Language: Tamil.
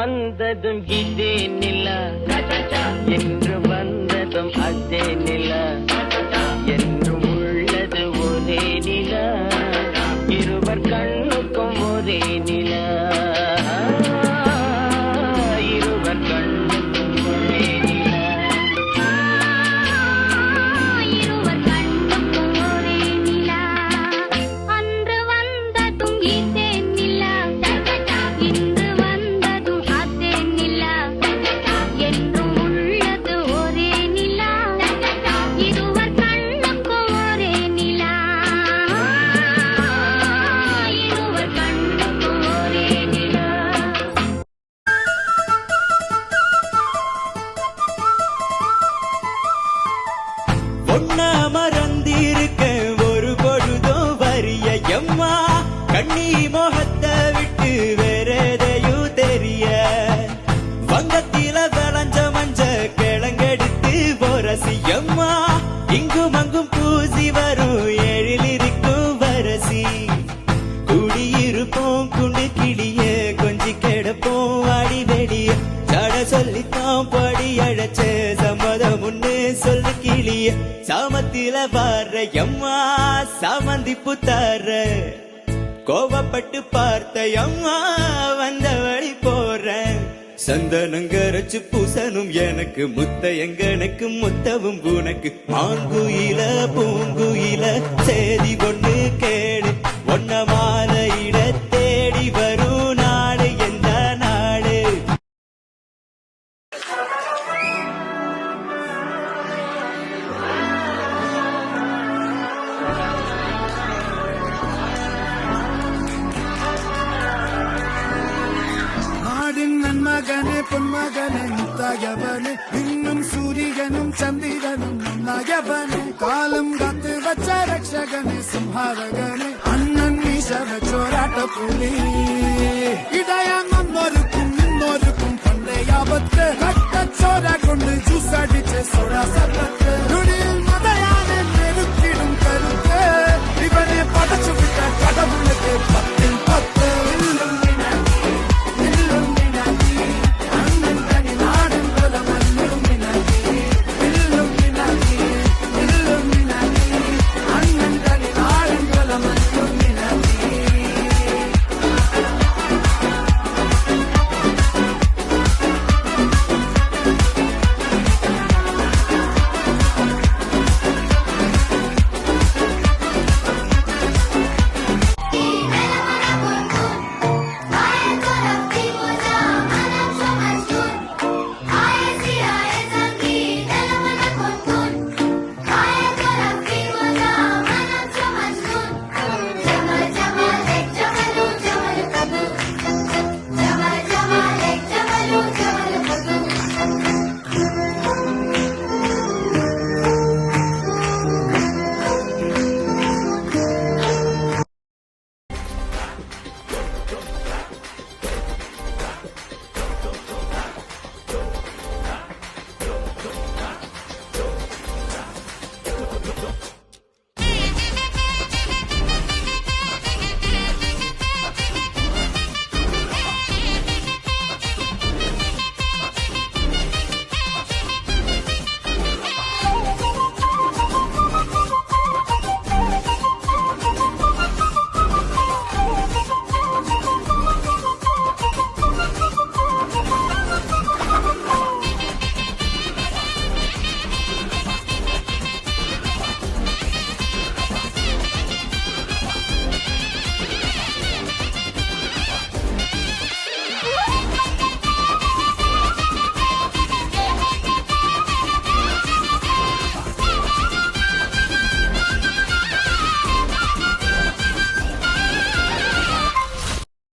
வந்ததும் இதே நிலா, என்று வந்ததும் அதே நிலா, என்றும் உள்ளது ஒரே நிலா, இருவர் கண்ணுக்கும் ஒரே நிலா, இருவர் கண்ணுக்கும் ஒரே நிலா, இருவர் கண்ணுக்கும் ஒரே நிலா. அன்று வந்ததும் இதே நிலா, இன்று வந்ததும் அதே நிலா, என்றும் உள்ளது ஒரே நிலா, இருவர் கண்ணுக்கும் ஒரே நிலா, இருவர் கண்ணுக்கும் ஒரே நிலா. பொண்ணா மறந்திருக்க ஒரு பொழுதும் வரிய எம்மா, கண்ணி மோகத்தை விட்டு வேறெதையும் தெரிய, வங்கத்தில விளைஞ்ச மஞ்ச கிழங்கெடுத்து போரசி எம்மா, இங்கும் அங்கும் பூசி வரும் எழில் இருக்கும் வரசி, குடியிருப்போம் குண்டு கிளிய கொஞ்சி கிடப்போம் வாடி வெடிய, சட சொல்லித்தான் படி அழைச்ச சம்மதம் ஒண்ணு சொல்லு கிளிய, சாமத்தில பாரு எம்மா சாமந்தி புத்தார, கோவப்பட்டு பார்த்த எம்மா வந்த வழி போறேன், சந்தனங்கரைச்சு பூசனும் எனக்கு முத்தையங்கனுக்கு முத்தவும் உனக்கு, ஆங்குயில பூங்குயில சேதி ஒண்ணு கேடு, ஒன்ன மாலையிட தேடி வரும் நாடு எந்த நாடு. நாடின் நன்மகனே பொன்மகனே முத்தாயவனே, இன்னும் சூரியனும் சந்திரனும் நன்னாயவனே, காலம் காத்து வச்ச ரட்சகனே സംഹാരകனே, அண்ணன் மீசவ சோராட்ட புலி, இடையான் ஒன்னொருக்கும் இன்னொருக்கும் பண்டைய ஆபத்து, கட்ட சோரா கொண்டு ஜூஸ் அடிச்சு சோடா சத்த